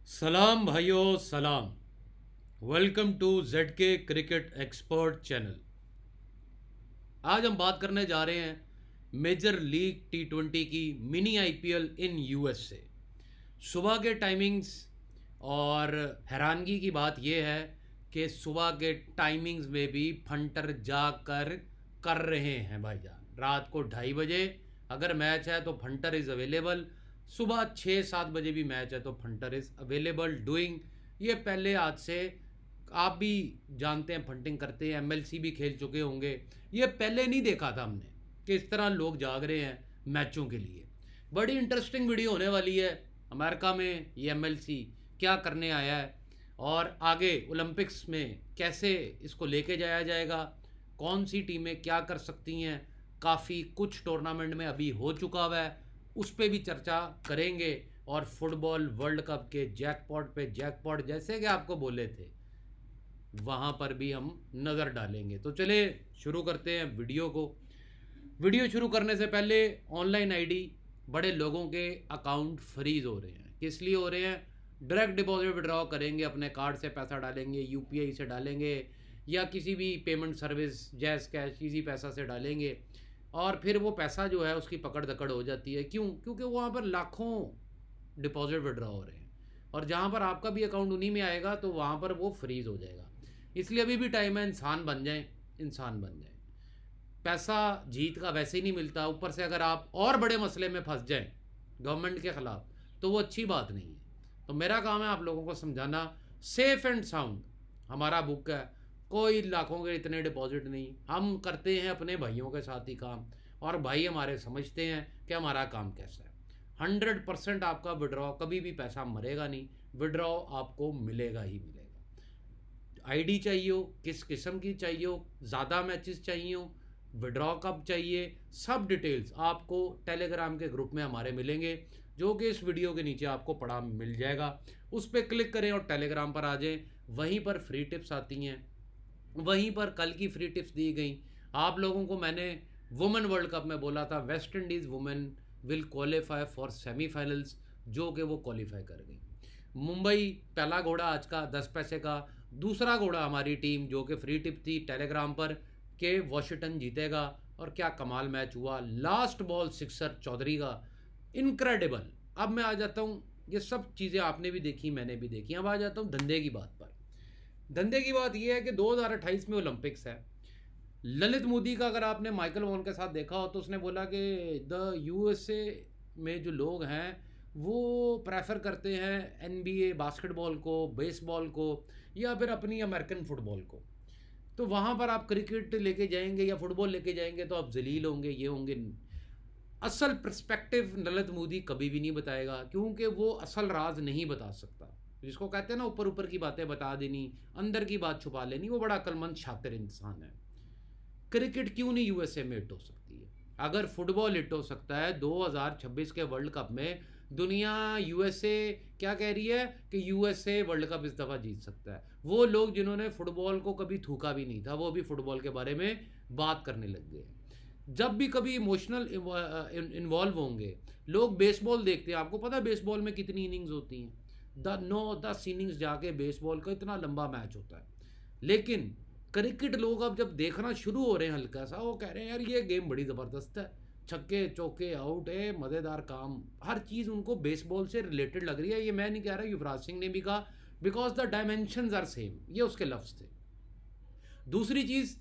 सलाम भाइयों सलाम। वेलकम टू जेड के क्रिकेट एक्सपर्ट चैनल। आज हम बात करने जा रहे हैं मेजर लीग टी20 की मिनी आईपीएल इन यूएसए। सुबह के टाइमिंग्स और हैरानगी की बात यह है कि सुबह के टाइमिंग्स में भी फंटर जाकर कर रहे हैं भाईजान। रात को 2:30 बजे अगर मैच है तो फंटर इज़ अवेलेबल। सुबह 6-7 बजे भी मैच है तो फंटर इज़ अवेलेबल डूइंग। ये पहले आज से आप भी जानते हैं, फंटिंग करते हैं, एमएलसी भी खेल चुके होंगे। ये पहले नहीं देखा था हमने कि इस तरह लोग जाग रहे हैं मैचों के लिए। बड़ी इंटरेस्टिंग वीडियो होने वाली है। अमेरिका में ये एमएलसी क्या करने आया है और आगे ओलंपिक्स में कैसे इसको लेके जाया जाएगा, कौन सी टीमें क्या कर सकती हैं। काफ़ी कुछ टूर्नामेंट में अभी हो चुका हुआ है, उस पर भी चर्चा करेंगे। और फुटबॉल वर्ल्ड कप के जैकपॉट पे जैकपॉट जैसे कि आपको बोले थे, वहाँ पर भी हम नज़र डालेंगे। तो चले शुरू करते हैं वीडियो को। वीडियो शुरू करने से पहले ऑनलाइन आईडी बड़े लोगों के अकाउंट फ्रीज हो रहे हैं। किस लिए हो रहे हैं? डायरेक्ट डिपॉजिट विड्रॉ करेंगे, अपने कार्ड से पैसा डालेंगे, यूपीआई से डालेंगे या किसी भी पेमेंट सर्विस जैस कैश इजी पैसा से डालेंगे और फिर वो पैसा जो है उसकी पकड़ दकड़ हो जाती है। क्यों? क्योंकि वहाँ पर लाखों डिपॉजिट विड्रॉ हो रहे हैं और जहाँ पर आपका भी अकाउंट उन्हीं में आएगा तो वहाँ पर वो फ्रीज हो जाएगा। इसलिए अभी भी टाइम है, इंसान बन जाएं, इंसान बन जाएं। पैसा जीत का वैसे ही नहीं मिलता, ऊपर से अगर आप और बड़े मसले में फंस जाएं गवर्नमेंट के ख़िलाफ़ तो वो अच्छी बात नहीं है। तो मेरा काम है आप लोगों को समझाना। सेफ़ एंड साउंड हमारा बुक है, कोई लाखों के इतने डिपॉजिट नहीं। हम करते हैं अपने भाइयों के साथ ही काम और भाई हमारे समझते हैं कि हमारा काम कैसा है। 100% आपका विड्रॉ, कभी भी पैसा मरेगा नहीं, विड्रॉ आपको मिलेगा ही मिलेगा। आईडी चाहिए हो, किस किस्म की चाहिए हो, ज़्यादा मैचेस चाहिए हो, विड्रॉ कब चाहिए, सब डिटेल्स आपको टेलीग्राम के ग्रुप में हमारे मिलेंगे, जो कि इस वीडियो के नीचे आपको पड़ा मिल जाएगा। उस पर क्लिक करें और टेलीग्राम पर आ जाएं। वहीं पर फ्री टिप्स आती हैं, वहीं पर कल की फ्री टिप्स दी गई आप लोगों को। मैंने वुमेन वर्ल्ड कप में बोला था West Indies women will qualify for semifinals, जो कि वो क्वालिफाई कर गई। मुंबई पहला घोड़ा आज का 10 पैसे का, दूसरा घोड़ा हमारी टीम जो कि फ्री टिप थी टेलीग्राम पर कि वॉशिंगटन जीतेगा। और क्या कमाल मैच हुआ, लास्ट बॉल सिक्सर चौधरी का, इनक्रेडिबल। अब मैं आ जाता हूँ, ये सब चीज़ें आपने भी देखी मैंने भी देखी। अब आ जाता हूँ धंधे की बात पर। धंधे की बात यह है कि 2028 में ओलंपिक्स है। ललित मोदी का अगर आपने माइकल वॉन के साथ देखा हो तो उसने बोला कि द यूएसए में जो लोग हैं वो प्रेफर करते हैं एनबीए बास्केटबॉल को, बेसबॉल को या फिर अपनी अमेरिकन फुटबॉल को। तो वहाँ पर आप क्रिकेट लेके जाएंगे या फुटबॉल लेके जाएंगे तो आप जलील होंगे, ये होंगे। असल पर्सपेक्टिव ललित मोदी कभी भी नहीं बताएगा, क्योंकि वो असल राज नहीं बता सकता। जिसको कहते हैं ना ऊपर ऊपर की बातें बता देनी, अंदर की बात छुपा लेनी, वो बड़ा अक्लमंद शातिर इंसान है। क्रिकेट क्यों नहीं यूएसए में हिट हो सकती है? अगर फुटबॉल हिट हो सकता है 2026 के वर्ल्ड कप में, दुनिया यूएसए क्या कह रही है कि यूएसए वर्ल्ड कप इस दफ़ा जीत सकता है। वो लोग जिन्होंने फुटबॉल को कभी थूका भी नहीं था वो भी फुटबॉल के बारे में बात करने लग गए हैं। जब भी कभी इमोशनल इन्वॉल्व होंगे लोग, बेसबॉल देखते हैं, आपको पता है बेसबॉल में कितनी इनिंग्स होती हैं? 9-10 इनिंग्स जाके बेसबॉल का इतना लंबा मैच होता है। लेकिन क्रिकेट लोग अब जब देखना शुरू हो रहे हैं हल्का सा, वो कह रहे हैं यार ये गेम बड़ी ज़बरदस्त है, छक्के चौके आउट है, मज़ेदार काम, हर चीज़ उनको बेसबॉल से रिलेटेड लग रही है। ये मैं नहीं कह रहा, युवराज सिंह ने भी कहा, because the dimensions are same, ये उसके लफ्ज़ थे। दूसरी चीज़,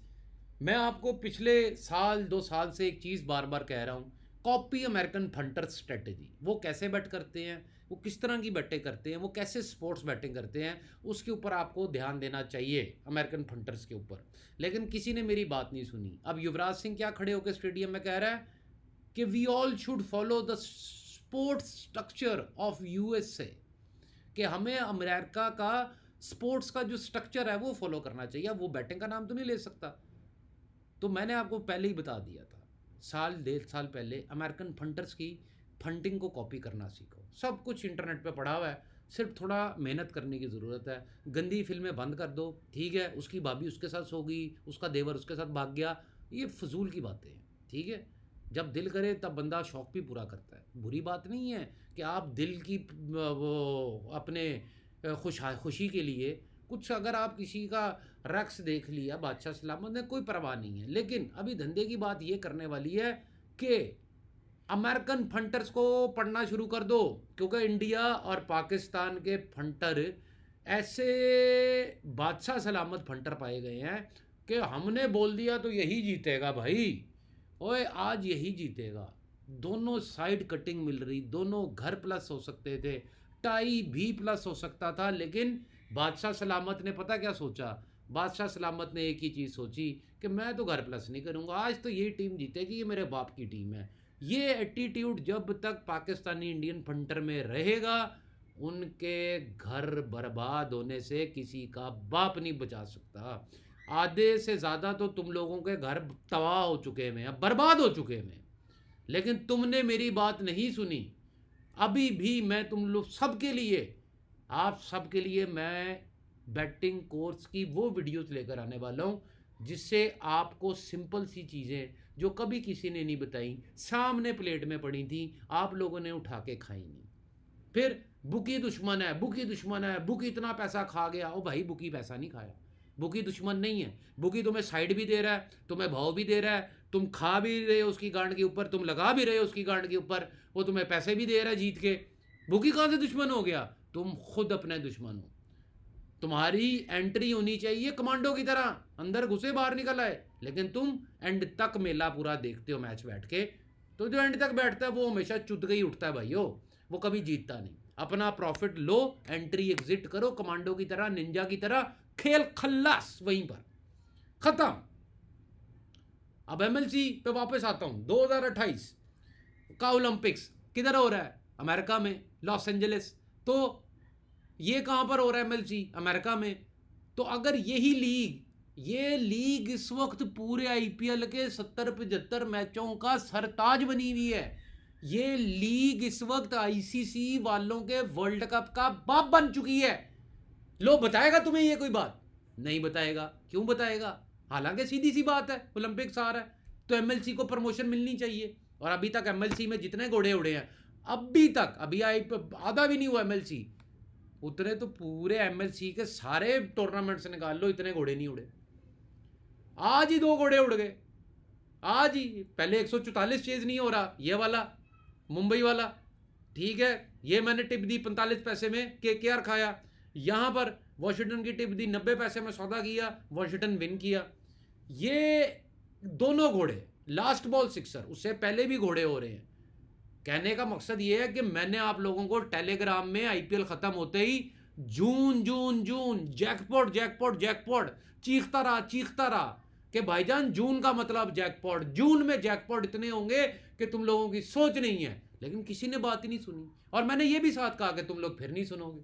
मैं आपको पिछले साल 2 साल से एक चीज़ बार बार कह रहा हूँ, कॉपी अमेरिकन फंटर स्ट्रेटजी। वो कैसे बैट करते हैं, वो किस तरह की बैटें करते हैं, वो कैसे स्पोर्ट्स बैटिंग करते हैं, उसके ऊपर आपको ध्यान देना चाहिए, अमेरिकन फंटर्स के ऊपर। लेकिन किसी ने मेरी बात नहीं सुनी। अब युवराज सिंह क्या खड़े होकर स्टेडियम में कह रहा है कि we all should follow the sports structure of USA, कि हमें अमेरिका का स्पोर्ट्स का जो स्ट्रक्चर है वो फॉलो करना चाहिए। अब वो बैटिंग का नाम तो नहीं ले सकता। तो मैंने आपको पहले ही बता दिया था, साल 1.5 साल पहले, अमेरिकन फंटर्स की फंडिंग को कॉपी करना सीखो। सब कुछ इंटरनेट पे पड़ा हुआ है, सिर्फ थोड़ा मेहनत करने की ज़रूरत है। गंदी फिल्में बंद कर दो, ठीक है, उसकी भाभी उसके साथ सो गई, उसका देवर उसके साथ भाग गया, ये फजूल की बातें हैं, ठीक है। जब दिल करे तब बंदा शौक़ भी पूरा करता है। बुरी बात नहीं है कि आप दिल की वो अपने खुशी के लिए कुछ, अगर आप किसी का रक्स देख लिया बादशाह सलामत ने, कोई परवाह नहीं है। लेकिन अभी धंधे की बात ये करने वाली है कि अमेरिकन फंटर्स को पढ़ना शुरू कर दो, क्योंकि इंडिया और पाकिस्तान के फंटर ऐसे बादशाह सलामत फंटर पाए गए हैं कि हमने बोल दिया तो यही जीतेगा भाई। ओए आज यही जीतेगा। दोनों साइड कटिंग मिल रही, दोनों घर प्लस हो सकते थे, टाई भी प्लस हो सकता था, लेकिन बादशाह सलामत ने पता क्या सोचा? बादशाह सलामत ने एक ही चीज़ सोची कि मैं तो घर प्लस नहीं करूँगा, आज तो ये टीम जीतेगी, ये मेरे बाप की टीम है। ये एटीट्यूड जब तक पाकिस्तानी इंडियन फंटर में रहेगा, उनके घर बर्बाद होने से किसी का बाप नहीं बचा सकता। आधे से ज़्यादा तो तुम लोगों के घर तबाह हो चुके हैं, बर्बाद हो चुके हैं, लेकिन तुमने मेरी बात नहीं सुनी। अभी भी मैं तुम लोग सबके लिए, आप सबके लिए मैं बैटिंग कोर्स की वो वीडियोस लेकर आने वाला हूँ, जिससे आपको सिंपल सी चीज़ें जो कभी किसी ने नहीं बताई, सामने प्लेट में पड़ी थी, आप लोगों ने उठा के खाई नहीं। फिर बुकी दुश्मन है, बुकी दुश्मन है, बुकी इतना पैसा खा गया। ओ भाई, बुकी पैसा नहीं खाया, बुकी दुश्मन नहीं है। बुकी तुम्हें साइड भी दे रहा है, तुम्हें भाव भी दे रहा है, तुम खा भी रहे हो उसकी गांड के ऊपर, तुम लगा भी रहे हो उसकी गांड के ऊपर, वो तुम्हें पैसे भी दे रहा है जीत के। बुकी कहाँ से दुश्मन हो गया? तुम खुद अपने दुश्मन हो। तुम्हारी एंट्री होनी चाहिए कमांडो की तरह, अंदर घुसे बाहर निकल आए, लेकिन तुम एंड तक मेला पूरा देखते हो मैच बैठ के। तो जो एंड तक बैठता है वो हमेशा चुत ही उठता है भाइयों, वो कभी जीतता नहीं। अपना प्रॉफिट लो, एंट्री एग्जिट करो कमांडो की तरह, निंजा की तरह, खेल खल्लास वहीं पर खत्म। अब एमएलसी पे वापस आता हूं। 2028 का ओलंपिक्स किधर हो रहा है? अमेरिका में, लॉस एंजलिस। तो ये कहां पर हो रहा है एमएलसी? अमेरिका में। तो अगर यही ये लीग इस वक्त पूरे आईपीएल के 70-75 मैचों का सरताज बनी हुई है। ये लीग इस वक्त आईसीसी वालों के वर्ल्ड कप का बाप बन चुकी है। लो, बताएगा तुम्हें ये कोई बात? नहीं बताएगा। क्यों बताएगा? हालांकि सीधी सी बात है, ओलंपिक्स आ रहा है तो एमएलसी को प्रमोशन मिलनी चाहिए। और अभी तक एमएलसी में जितने घोड़े उड़े हैं, अभी आधा भी नहीं हुआ एमएलसी, उतने तो पूरे एमएलसी के सारे टूर्नामेंट से निकाल लो, इतने घोड़े नहीं उड़े। आज ही 2 घोड़े उड़ गए, आज ही। पहले 144 चेज नहीं हो रहा, ये वाला मुंबई वाला, ठीक है, ये मैंने टिप दी 45 पैसे में, केकेआर खाया। यहां पर वॉशिंगटन की टिप दी 90 पैसे में, सौदा किया, वॉशिंगटन विन किया। ये दोनों घोड़े लास्ट बॉल सिक्सर, उससे पहले भी घोड़े हो रहे हैं। कहने का मकसद ये है कि मैंने आप लोगों को टेलीग्राम में आईपीएल खत्म होते ही जून जून जून जैकपॉट जैकपॉट जैकपॉट चीखता रहा कि भाईजान जून का मतलब जैकपॉट, जून में जैकपॉट इतने होंगे कि तुम लोगों की सोच नहीं है। लेकिन किसी ने बात ही नहीं सुनी, और मैंने ये भी साथ कहा कि तुम लोग फिर नहीं सुनोगे।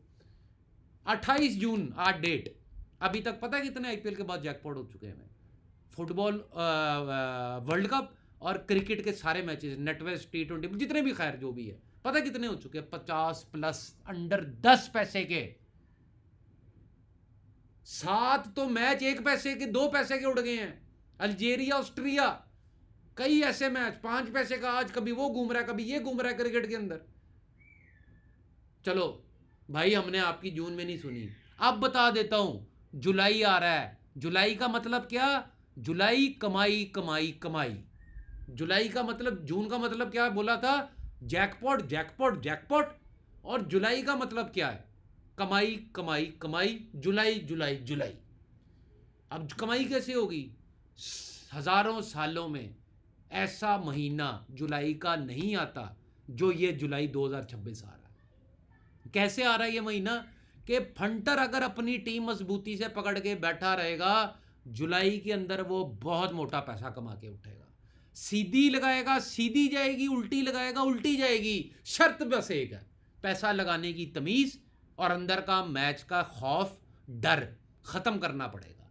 28 जून आज डेट, अभी तक पता है कितने आईपीएल के बाद जैकपॉट हो चुके हैं? फुटबॉल वर्ल्ड कप और क्रिकेट के सारे मैचेस, नेटवेस्ट, T20 जितने भी, खैर जो भी है, पता कितने हो चुके हैं? 50+ अंडर 10 पैसे के। 7 तो मैच 1 पैसे के, 2 पैसे के उड़ गए हैं। अल्जीरिया, ऑस्ट्रिया, कई ऐसे मैच 5 पैसे का, आज कभी वो घूम रहा है, कभी ये घूम रहा है क्रिकेट के अंदर। चलो भाई, हमने आपकी जून में नहीं सुनी, अब बता देता हूं। जुलाई आ रहा है। जुलाई का मतलब क्या? जुलाई कमाई कमाई कमाई। जुलाई का मतलब, जून का मतलब क्या बोला था? Jackpot jackpot jackpot. और जुलाई का मतलब क्या है? कमाई कमाई कमाई, जुलाई जुलाई जुलाई। अब कमाई कैसे होगी? हजारों सालों में ऐसा महीना जुलाई का नहीं आता जो ये जुलाई 2026 आ रहा है। कैसे आ रहा है ये महीना? कि फंटर अगर अपनी टीम मजबूती से पकड़ के बैठा रहेगा, जुलाई के अंदर वो बहुत मोटा पैसा कमा के उठेगा। सीधी लगाएगा सीधी जाएगी, उल्टी लगाएगा उल्टी जाएगी। शर्त बस एक है, पैसा लगाने की तमीज और अंदर का मैच का खौफ, डर खत्म करना पड़ेगा।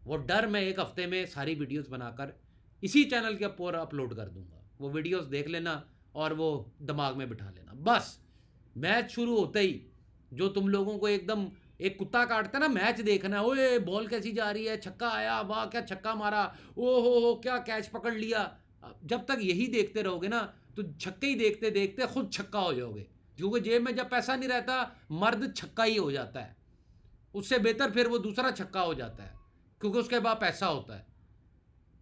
वो डर मैं 1 हफ्ते में सारी वीडियोस बनाकर इसी चैनल के ऊपर अपलोड कर दूंगा। वो वीडियोस देख लेना और वो दिमाग में बिठा लेना। बस मैच शुरू होते ही जो तुम लोगों को एकदम एक कुत्ता काटता है ना, मैच देखना, ओए बॉल कैसी जा रही है, छक्का आया, वाह क्या छक्का मारा, ओ हो क्या कैच पकड़ लिया। जब तक यही देखते रहोगे ना, तो छक्के ही देखते देखते खुद छक्का हो जाओगे। क्योंकि जेब में जब पैसा नहीं रहता मर्द छक्का ही हो जाता है, उससे बेहतर फिर वो दूसरा छक्का हो जाता है क्योंकि उसके बाद पैसा होता है।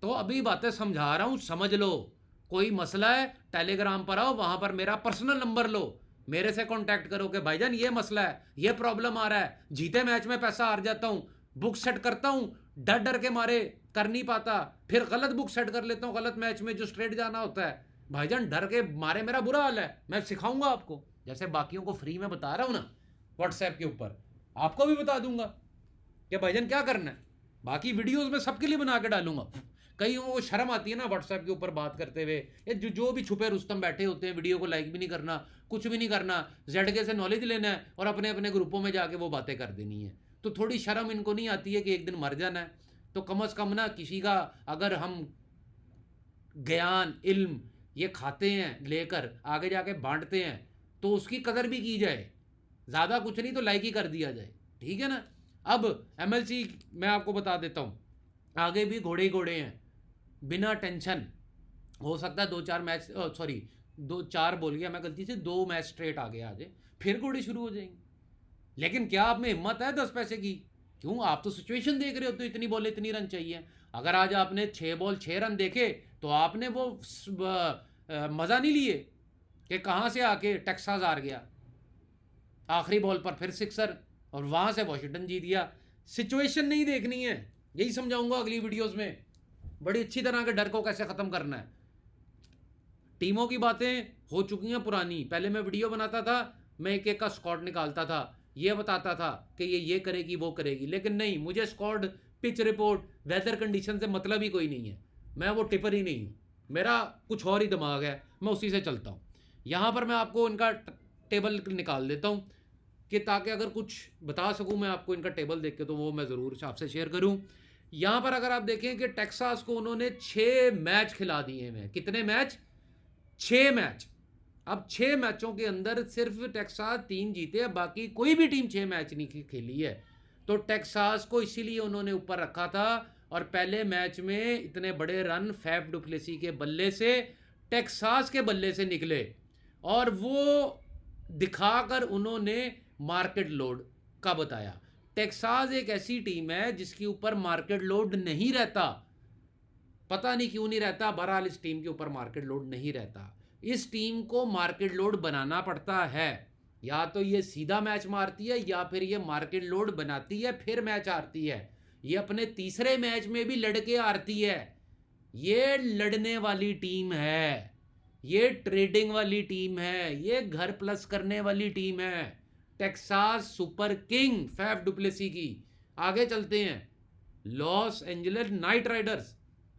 तो अभी बातें समझा रहा हूँ, समझ लो। कोई मसला है टेलीग्राम पर आओ, वहां पर मेरा पर्सनल नंबर लो, मेरे से कांटेक्ट करो कि भाईजान ये मसला है, ये प्रॉब्लम आ रहा है, जीते मैच में पैसा हार जाता हूँ, बुक सेट करता हूँ, डर डर के मारे कर नहीं पाता, फिर गलत बुक सेट कर लेता हूँ गलत मैच में जो स्ट्रेट जाना होता है। भाईजान डर के मारे मेरा बुरा हाल है, मैं सिखाऊंगा आपको, जैसे बाकियों को फ्री में बता रहा हूँ ना व्हाट्सएप के ऊपर, आपको भी बता दूंगा कि भाईजान क्या करना है। बाकी वीडियोस में सबके लिए बना के डालूंगा। कईयों को शर्म आती है ना व्हाट्सएप के ऊपर बात करते हुए, ये जो भी छुपे रुस्तम बैठे होते हैं, वीडियो को लाइक भी नहीं करना, कुछ भी नहीं करना, जेडके से नॉलेज लेना है और अपने अपने ग्रुपों में जाके वो बातें कर देनी है। तो थोड़ी शर्म इनको नहीं आती है कि एक दिन मर जाना है, तो कम से कम ना किसी का अगर हम ज्ञान इल्म ये खाते हैं लेकर आगे जाके बांटते हैं तो उसकी कदर भी की जाए, ज़्यादा कुछ नहीं तो लाइक ही कर दिया जाए, ठीक है ना। अब एमएलसी मैं आपको बता देता हूँ, आगे भी घोड़े ही घोड़े हैं, बिना टेंशन। हो सकता है 2-4 मैच, सॉरी 2-4 बोल गया मैं गलती से, 2 मैच स्ट्रेट आगे आ जाए, फिर घोड़े शुरू हो जाएंगे। लेकिन क्या आप में हिम्मत है 10 पैसे की? क्यों, आप तो सिचुएशन देख रहे हो, तो इतनी बॉल इतनी रन चाहिए। अगर आज आपने 6 बॉल 6 रन देखे तो आपने वो मज़ा नहीं लिए कि कहाँ से आके टेक्सास हार गया, आखिरी बॉल पर फिर सिक्सर और वहाँ से वॉशिंगटन जीत गया। सिचुएशन नहीं देखनी है, यही समझाऊंगा अगली वीडियोस में बड़ी अच्छी तरह के डर को कैसे ख़त्म करना है। टीमों की बातें हो चुकी हैं पुरानी, पहले मैं वीडियो बनाता था, मैं एक एक का स्क्वाड निकालता था, ये बताता था कि ये करेगी वो करेगी, लेकिन नहीं, मुझे squad pitch report weather condition से मतलब ही कोई नहीं है, मैं वो टिपर ही नहीं हूँ, मेरा कुछ और ही दिमाग है, मैं उसी से चलता हूँ। यहाँ पर मैं आपको इनका टेबल निकाल देता हूँ कि ताकि अगर कुछ बता सकूँ मैं आपको इनका टेबल देख के, तो वो मैं ज़रूर आपसे शेयर करूँ। यहाँ पर अगर आप देखें कि टेक्सास को उन्होंने 6 मैच खिला दिए हैं। कितने मैच? 6 मैच। अब 6 मैचों के अंदर सिर्फ टेक्सास 3 जीते हैं, बाकी कोई भी टीम 6 मैच नहीं खेली है। तो टेक्सास को इसीलिए उन्होंने ऊपर रखा था। और पहले मैच में इतने बड़े रन फैफ डुप्लेसी के बल्ले से, टेक्सास के बल्ले से निकले, और वो दिखाकर उन्होंने मार्केट लोड का बताया। टेक्सास एक ऐसी टीम है जिसके ऊपर मार्केट लोड नहीं रहता, पता नहीं क्यों नहीं रहता, बहरहाल इस टीम के ऊपर मार्केट लोड नहीं रहता। इस टीम को मार्केट लोड बनाना पड़ता है, या तो ये सीधा मैच मारती है या फिर ये मार्केट लोड बनाती है फिर मैच हारती है। ये अपने तीसरे मैच में भी लड़के हारती है। ये लड़ने वाली टीम है, ये ट्रेडिंग वाली टीम है, ये घर प्लस करने वाली टीम है। Texas Super King Faf du Plessis की। आगे चलते हैं, Los Angeles Knight Riders.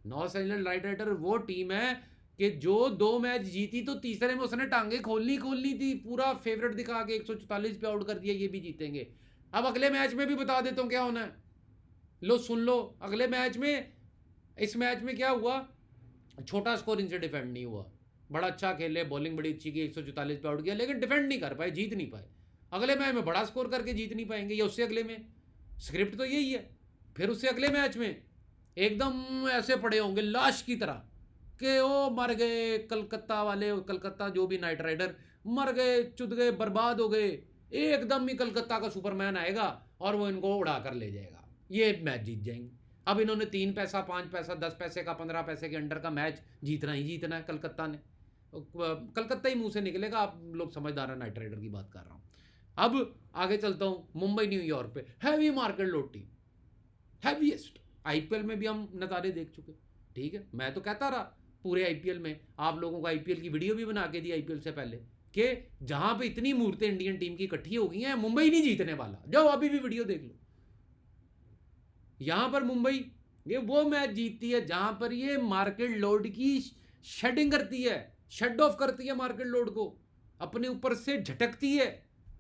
Los Angeles Knight Rider वो टीम है कि जो 2 मैच जीती तो तीसरे में उसने टांगे खोलनी थी, पूरा फेवरेट दिखा के 144 पे आउट कर दिया, ये भी जीतेंगे। अब अगले मैच में भी बता देता हूँ क्या होना है, लो सुन लो। अगले मैच में, इस मैच में क्या हुआ, छोटा स्कोर इनसे डिफेंड नहीं हुआ, बड़ा अच्छा खेले, बॉलिंग बड़ी अच्छी की, 144 पे आउट किया, लेकिन डिफेंड नहीं कर पाए, जीत नहीं पाए। अगले मैच में बड़ा स्कोर करके जीत नहीं पाएंगे, या उससे अगले में, स्क्रिप्ट तो यही है। फिर उससे अगले मैच में एकदम ऐसे पड़े होंगे लाश की तरह कि ओ मर गए कलकत्ता वाले, कलकत्ता जो भी नाइट राइडर मर गए, चुद गए, बर्बाद हो गए, एकदम ही कलकत्ता का सुपरमैन आएगा और वो इनको उड़ा कर ले जाएगा, ये मैच जीत जाएंगे। अब इन्होंने 3 पैसा 5 पैसा 10 पैसे का 15 पैसे के अंडर का मैच जीतना ही जीतना है कलकत्ता ने, कलकत्ता ही मुंह से निकलेगा। आप लोग समझदार है, नाइट राइडर की बात कर रहा हूँ। अब आगे चलता हूँ, मुंबई न्यूयॉर्क पे heavy market load team, heaviest. IPL में भी हम नज़ारे देख चुके, ठीक है, मैं तो कहता रहा पूरे आईपीएल में, आप लोगों को आईपीएल की वीडियो भी बना के दी आईपीएल से पहले, कि जहां पे इतनी मूर्तें इंडियन टीम की इकट्ठी हो गई हैं, मुंबई नहीं जीतने वाला, जाओ अभी भी वीडियो देख लो। यहां पर मुंबई ये वो मैच जीतती है जहां पर ये मार्केट लोड की शेडिंग करती है, शेड ऑफ करती है मार्केट लोड को, अपने ऊपर से झटकती है,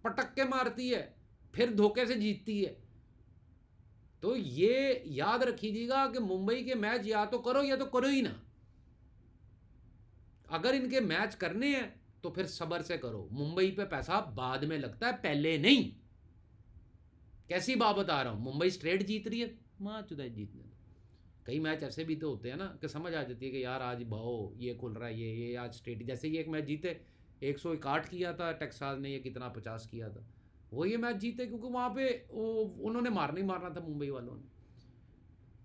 पटक के मारती है, फिर धोखे से जीतती है। तो ये याद रखिएगा कि मुंबई के मैच या तो करो ही ना। अगर इनके मैच करने हैं तो फिर सब्र से करो, मुंबई पे पैसा बाद में लगता है, पहले नहीं। कैसी बात बता रहा हूं, मुंबई स्ट्रेट जीत रही है, मां चुदा जीतने दो। कई मैच ऐसे भी तो होते हैं ना कि समझ आ जाती है कि यार आज भाओ ये खुल रहा है, ये आज स्ट्रेट, जैसे ये एक मैच जीते, 161 किया था टेक्सास ने, ये कितना 50 किया था। वो ये मैच जीते क्योंकि वहाँ पे उन्होंने मारना ही मारना था मुंबई वालों ने।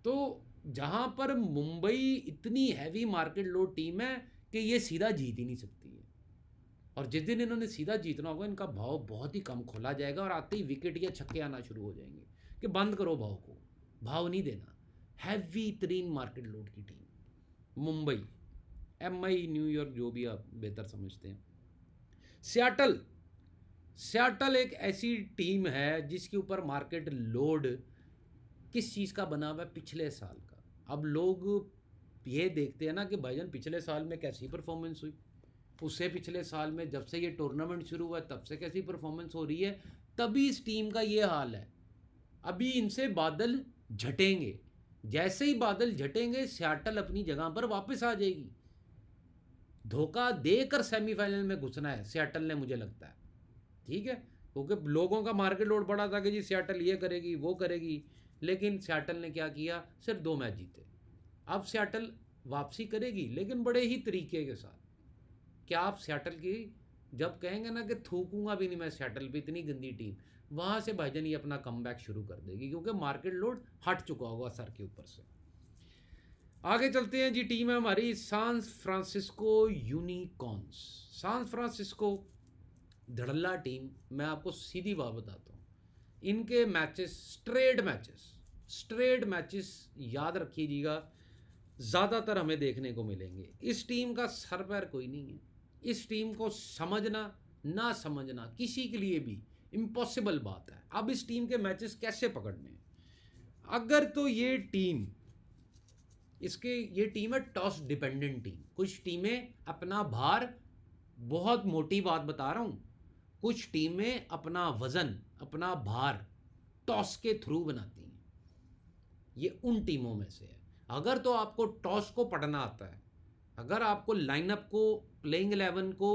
तो जहाँ पर मुंबई इतनी हैवी मार्केट लोड टीम है कि ये सीधा जीत ही नहीं सकती है, और जिस दिन इन्होंने सीधा जीतना होगा इनका भाव बहुत ही कम खोला जाएगा, और आते ही विकेट या छक्के आना शुरू हो जाएंगे कि बंद करो भाव को, भाव नहीं देना। हैवी तरीन मार्केट लोड की टीम मुंबई, एमआई न्यूयॉर्क जो भी आप बेहतर समझते हैं। सियाटल, सियाटल एक ऐसी टीम है जिसके ऊपर मार्केट लोड किस चीज़ का बना हुआ है, पिछले साल का। अब लोग ये देखते हैं ना कि भाईजान पिछले साल में कैसी परफॉर्मेंस हुई, उससे पिछले साल में जब से ये टूर्नामेंट शुरू हुआ तब से कैसी परफॉर्मेंस हो रही है, तभी इस टीम का ये हाल है। अभी इनसे बादल झटेंगे, जैसे ही बादल झटेंगे सियाटल अपनी जगह पर वापस आ जाएगी। धोखा देकर सेमीफाइनल में घुसना है सियाटल ने, मुझे लगता है। ठीक है, क्योंकि लोगों का मार्केट लोड बढ़ा था कि जी सियाटल ये करेगी वो करेगी, लेकिन सियाटल ने क्या किया, सिर्फ 2 मैच जीते। अब सियाटल वापसी करेगी लेकिन बड़े ही तरीके के साथ। क्या आप सियाटल की जब कहेंगे ना कि थूकूंगा भी नहीं मैं सियाटल पे, इतनी गंदी टीम, वहाँ से भाईजान ये अपना कमबैक शुरू कर देगी क्योंकि मार्केट लोड हट चुका होगा सर के ऊपर से। आगे चलते हैं जी, टीम है हमारी San Francisco Unicorns. San Francisco धड़ल्ला टीम, मैं आपको सीधी बात बताता हूँ, इनके मैचेस स्ट्रेट मैचेस याद रखिएगा, ज़्यादातर हमें देखने को मिलेंगे। इस टीम का सर पैर कोई नहीं है। इस टीम को समझना ना समझना किसी के लिए भी इम्पॉसिबल बात है। अब इस टीम के मैचेस कैसे पकड़ने हैं, अगर तो ये टीम है टॉस डिपेंडेंट टीम। कुछ टीमें अपना भार, बहुत मोटी बात बता रहा हूँ, कुछ टीमें अपना वजन, अपना भार टॉस के थ्रू बनाती हैं। ये उन टीमों में से है। अगर तो आपको टॉस को पढ़ना आता है, अगर आपको लाइनअप को, प्लेइंग 11 को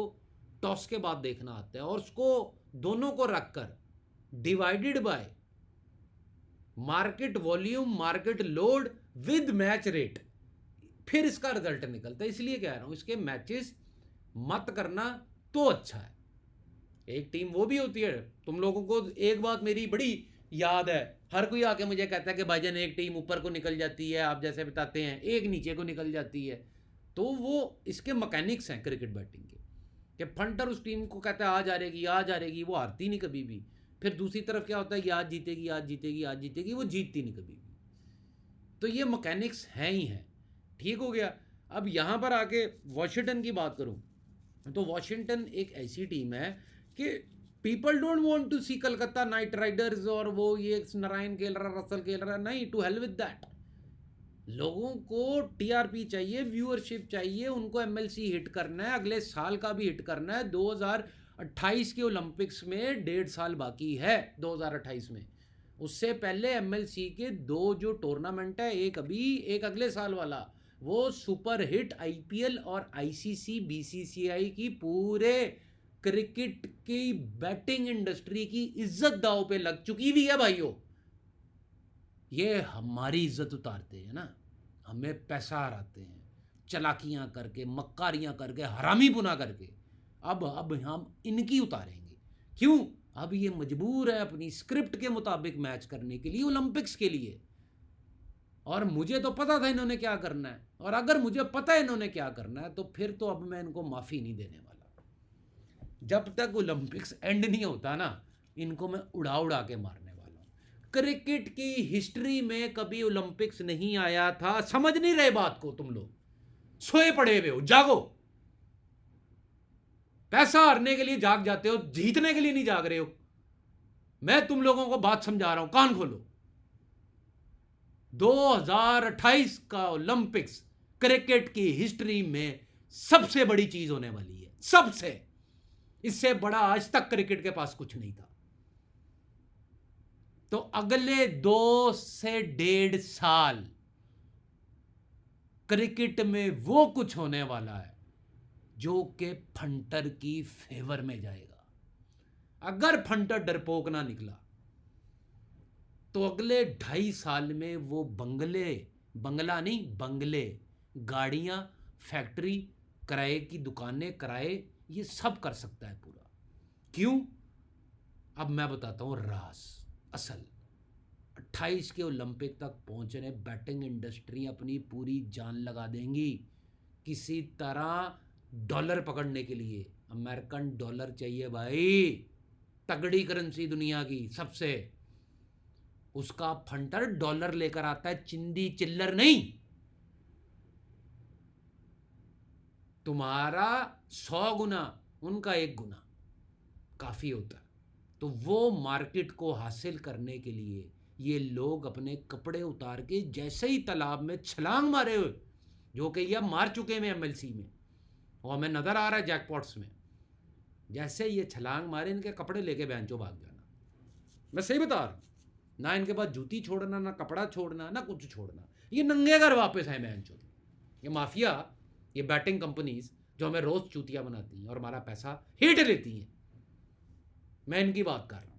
टॉस के बाद देखना आता है और उसको दोनों को रखकर divided by market volume, market load with match rate, फिर इसका रिजल्ट निकलता है। इसलिए कह रहा हूं इसके मैचेस मत करना तो अच्छा है। एक टीम वो भी होती है, तुम लोगों को एक बात मेरी बड़ी याद है, हर कोई आके मुझे कहता है कि भाईजान एक टीम ऊपर को निकल जाती है, आप जैसे बताते हैं, एक नीचे को निकल जाती है। तो वो इसके मैकेनिक्स हैं क्रिकेट बैटिंग के, कि फंटर उस टीम को कहता है आ जा रहेगी, वो हारती नहीं कभी भी। फिर दूसरी तरफ क्या होता है कि आज जीतेगी, वो जीतती नहीं कभी भी। तो ये मैकेनिक्स हैं ही हैं। ठीक हो गया। अब यहाँ पर आके वॉशिंगटन की बात करूँ तो वॉशिंगटन एक ऐसी टीम है कि people don't want to see Calcutta Knight Riders और वो ये नारायण खेल रहा, रसल खेल रहा, नहीं, टू हेल विद दैट। लोगों को टीआरपी चाहिए, व्यूअरशिप चाहिए, उनको एमएलसी हिट करना है, अगले साल का भी हिट करना है। 2028 के ओलंपिक्स में 1.5 साल बाकी है, 2028 में। उससे पहले एमएलसी के 2 जो टूर्नामेंट है, एक अभी, एक अगले साल वाला, वो सुपर हिट आईपीएल और आईसीसी बीसीसीआई की पूरे क्रिकेट की बैटिंग इंडस्ट्री की इज्जत दांव पे लग चुकी हुई है भाइयों। ये हमारी इज्जत उतारते हैं ना, हमें पैसा हराते हैं, चलाकियां करके, मक्कारियां करके, हरामी पुना करके। अब हम इनकी उतारेंगे। क्यों? अब ये मजबूर है अपनी स्क्रिप्ट के मुताबिक मैच करने के लिए, ओलंपिक्स के लिए। और मुझे तो पता था इन्होंने क्या करना है, और अगर मुझे पता है इन्होंने क्या करना है तो फिर तो अब मैं इनको माफ़ी नहीं देने वाला। जब तक ओलंपिक्स एंड नहीं होता ना, इनको मैं उड़ा के मारने वाला हूं। क्रिकेट की हिस्ट्री में कभी ओलंपिक्स नहीं आया था। समझ नहीं रहे बात को तुम लोग, सोए पड़े हुए हो, जागो। पैसा हारने के लिए जाग जाते हो, जीतने के लिए नहीं जाग रहे हो। मैं तुम लोगों को बात समझा रहा हूं, कान खोलो। 2028 का ओलंपिक्स क्रिकेट की हिस्ट्री में सबसे बड़ी चीज होने वाली है, सबसे। इससे बड़ा आज तक क्रिकेट के पास कुछ नहीं था। तो अगले 2 से 1.5 साल क्रिकेट में वो कुछ होने वाला है जो कि फंटर की फेवर में जाएगा। अगर फंटर डरपोक ना निकला तो अगले 2.5 साल में वो बंगला नहीं, बंगले, गाड़ियां, फैक्ट्री, किराए की दुकानें, किराए, ये सब कर सकता है पूरा। क्यों? अब मैं बताता हूँ राज असल। 28 के ओलंपिक तक पहुंचने बैटिंग इंडस्ट्री अपनी पूरी जान लगा देंगी किसी तरह डॉलर पकड़ने के लिए। अमेरिकन डॉलर चाहिए भाई, तगड़ी करेंसी दुनिया की सबसे। उसका फंटर डॉलर लेकर आता है, चिंदी चिल्लर नहीं। तुम्हारा 100 गुना, उनका 1 गुना काफी होता है। तो वो मार्केट को हासिल करने के लिए ये लोग अपने कपड़े उतार के जैसे ही तालाब में छलांग मारे हुए, जो कि ये मार चुके हैं एमएलसी में और हमें नजर आ रहा है जैकपॉट्स में, जैसे ये छलांग मारे इनके कपड़े लेके बैंचो भाग जाना। मैं सही बता रहा हूं, ना इनके पास जूती छोड़ना, ना कपड़ा छोड़ना, ना कुछ छोड़ना, ये नंगे घर वापस है बैंचो। ये माफिया, ये बैटिंग कंपनीज जो हमें रोज चूतिया बनाती हैं और हमारा पैसा हीट लेती हैं, मैं इनकी बात कर रहा हूं।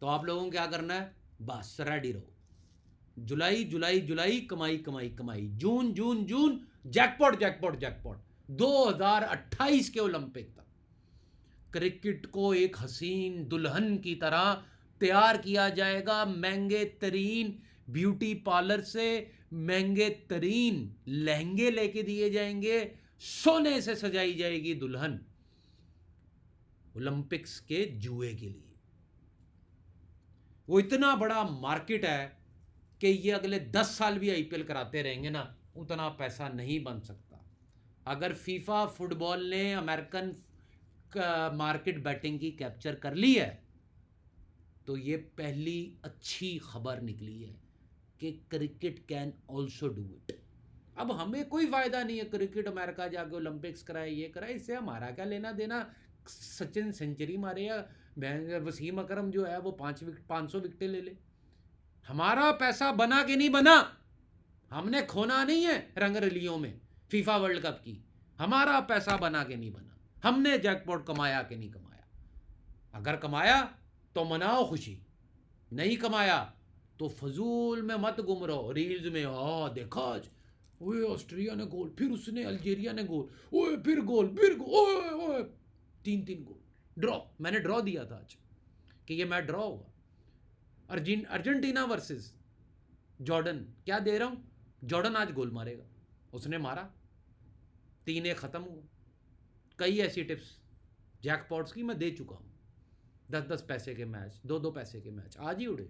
तो आप लोगों को क्या करना है? बस रेडी रहो। जुलाई जुलाई जुलाई, कमाई कमाई कमाई, जून जून जून, जैकपॉट जैकपॉट जैकपॉट। 2028 के ओलंपिक तक क्रिकेट को एक हसीन दुल्हन की तरह तैयार किया जाएगा। महंगे तरीन ब्यूटी पार्लर से महंगे तरीन लहंगे लेके दिए जाएंगे, सोने से सजाई जाएगी दुल्हन ओलंपिक्स के जुए के लिए। वो इतना बड़ा मार्केट है कि ये अगले 10 साल भी आईपीएल कराते रहेंगे ना, उतना पैसा नहीं बन सकता। अगर फीफा फुटबॉल ने अमेरिकन मार्केट बैटिंग की कैप्चर कर ली है तो ये पहली अच्छी खबर निकली है कि cricket can also do it. अब हमें कोई फायदा नहीं है क्रिकेट अमेरिका जाके ओलंपिक्स कराए, ये कराए, इससे हमारा क्या लेना देना। सचिन सेंचुरी मारे या वसीम अकरम जो है वो 500 विकेटें ले ले, हमारा पैसा बना के नहीं बना। हमने खोना नहीं है रंगरलियों में फीफा वर्ल्ड कप की, हमारा पैसा बना के नहीं बना। हमने जैकपॉट कमाया कि नहीं कमाया? अगर कमाया तो मनाओ खुशी, नहीं कमाया तो फजूल में मत गुम रहो रील्स में। देखा आज ओए ऑस्ट्रेलिया ने गोल, फिर उसने अल्जीरिया ने गोल, ओए फिर गोल, फिर गोल, ओए ओए 3-3 गोल, ड्रॉ। मैंने ड्रॉ दिया था आज कि ये मैच ड्रॉ होगा। अर्जेंटीना वर्सेस जॉर्डन, क्या दे रहा हूं, जॉर्डन आज गोल मारेगा। उसने मारा, 3-1 खत्म हुआ। कई ऐसी टिप्स जैकपॉट्स की मैं दे चुका हूं, 10-10 पैसे के मैच, 2-2 पैसे के मैच आज ही उड़े।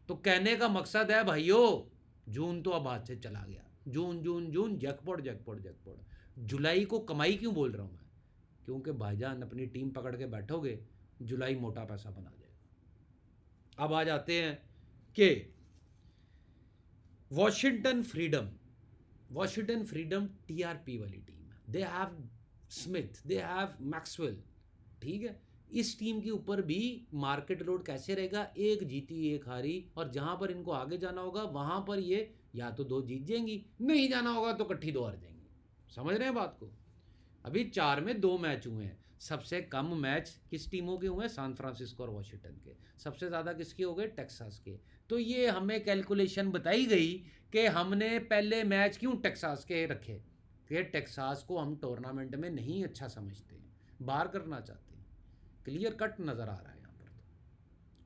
तो कहने का मकसद है भाइयों, जून तो अब हाथ से चला गया। जून जून जून, जैकपॉट जैकपॉट जैकपॉट। जुलाई को कमाई क्यों बोल रहा हूं मैं? क्योंकि भाईजान अपनी टीम पकड़ के बैठोगे, जुलाई मोटा पैसा बना जाएगा। अब आ जाते हैं कि वॉशिंगटन फ्रीडम टीआरपी वाली टीम है। They have Smith, they have Maxwell, ठीक है। इस टीम के ऊपर भी मार्केट लोड कैसे रहेगा? एक जीती एक हारी, और जहां पर इनको आगे जाना होगा वहां पर ये या तो 2 जीत जाएंगी, नहीं जाना होगा तो इकट्ठी 2 हार जाएंगी। समझ रहे हैं बात को? अभी 4 में 2 मैच हुए हैं। सबसे कम मैच किस टीमों के हुए हैं? सैन फ्रांसिस्को और वॉशिंगटन के। सबसे ज़्यादा किसके हो गए? टेक्सास के। तो ये हमें कैलकुलेशन बताई गई कि हमने पहले मैच क्यों टेक्सास के रखे, कि टेक्सास को हम टूर्नामेंट में नहीं अच्छा समझते हैं, बाहर करना चाहते हैं। क्लियर कट नज़र आ रहा है यहाँ पर तो।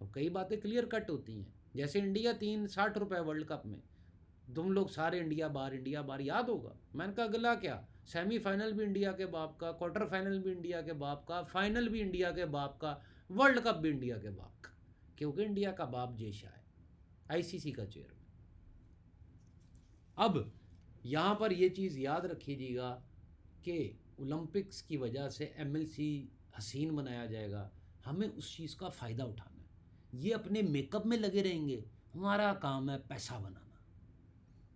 और कई बातें क्लियर कट होती हैं, जैसे इंडिया 60 रुपये वर्ल्ड कप में, तुम लोग सारे इंडिया बाहर याद होगा। मैंने कहा अगला क्या, सेमीफाइनल भी इंडिया के बाप का, क्वार्टर फाइनल भी इंडिया के बाप का, फाइनल भी इंडिया के बाप का, वर्ल्ड कप भी इंडिया के बाप का, क्योंकि इंडिया का बाप जैसा है आईसीसी का चेयरमैन। अब यहाँ पर यह चीज़ याद रखिएगा कि ओलंपिक्स की वजह से एमएलसी हसीन बनाया जाएगा, हमें उस चीज़ का फ़ायदा उठाना है। ये अपने मेकअप में लगे रहेंगे, हमारा काम है पैसा बनाना।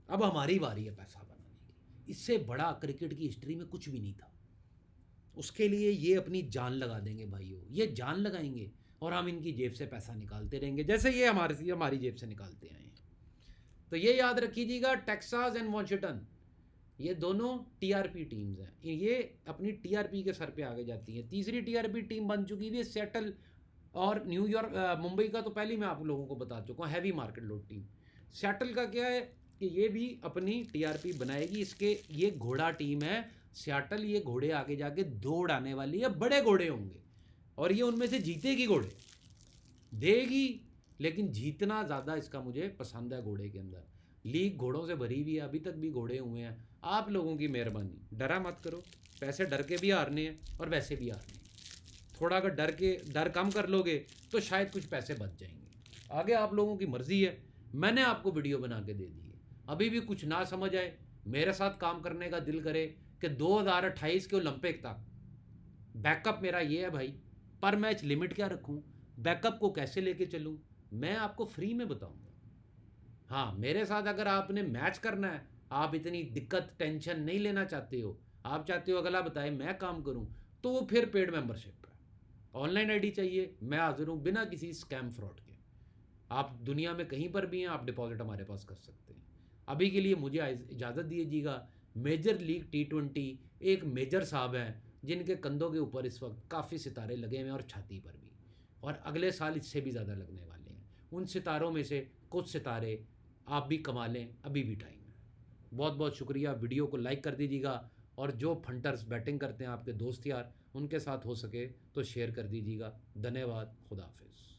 अब हमारी बारी है पैसा बनाने की। इससे बड़ा क्रिकेट की हिस्ट्री में कुछ भी नहीं था। उसके लिए ये अपनी जान लगा देंगे भाइयों, ये जान लगाएंगे और हम इनकी जेब से पैसा निकालते रहेंगे, जैसे ये हमारी जेब से निकालते आए हैं। तो ये याद रखिएगा, टेक्सास एंड वॉशिंगटन, ये दोनों टीआरपी टीम्स हैं। ये अपनी टीआरपी के सर पे आगे जाती हैं। तीसरी टीआरपी टीम बन चुकी थी सेटल और न्यूयॉर्क, मुंबई का तो पहले मैं आप लोगों को बता चुका हूँ, heavy market load team. Settle का क्या है कि ये भी अपनी टीआरपी बनाएगी। इसके ये घोड़ा टीम है सियाटल ये घोड़े आगे जाके दौड़ आने वाली है, बड़े घोड़े होंगे और ये उनमें से जीतेगी घोड़े, देगी, लेकिन जीतना ज़्यादा इसका मुझे पसंद है घोड़े के अंदर। लीग घोड़ों से भरी हुई है, अभी तक भी घोड़े हुए हैं। आप लोगों की मेहरबानी, डरा मत करो, पैसे डर के भी हारने हैं और वैसे भी हारने हैं। थोड़ा अगर डर कम कर लोगे तो शायद कुछ पैसे बच जाएंगे। आगे आप लोगों की मर्ज़ी है, मैंने आपको वीडियो बना के दे दी है। अभी भी कुछ ना समझ आए, मेरे साथ काम करने का दिल करे कि 2028 के ओलंपिक तक बैकअप मेरा ये है भाई, पर मैच लिमिट क्या रखूं, बैकअप को कैसे लेके चलूं, मैं आपको फ्री में बताऊंगा। हाँ, मेरे साथ अगर आपने मैच करना है, आप इतनी दिक्कत टेंशन नहीं लेना चाहते हो, आप चाहते हो अगला बताए मैं काम करूं, तो फिर पेड मेंबरशिप है। ऑनलाइन आईडी चाहिए, मैं हाजिर हूँ बिना किसी स्कैम फ्रॉड के। आप दुनिया में कहीं पर भी हैं, आप डिपॉजिट हमारे पास कर सकते हैं। अभी के लिए मुझे इजाज़त दीजिएगा। मेजर लीग T20 एक मेजर साहब हैं जिनके कंधों के ऊपर इस वक्त काफ़ी सितारे लगे हुए हैं और छाती पर भी, और अगले साल इससे भी ज़्यादा लगने वाले हैं। उन सितारों में से कुछ सितारे आप भी कमा लें, अभी भी टाइम है। बहुत बहुत शुक्रिया। वीडियो को लाइक कर दीजिएगा, और जो फंटर्स बैटिंग करते हैं आपके दोस्त यार, उनके साथ हो सके तो शेयर कर दीजिएगा। धन्यवाद। खुदा हाफिज़।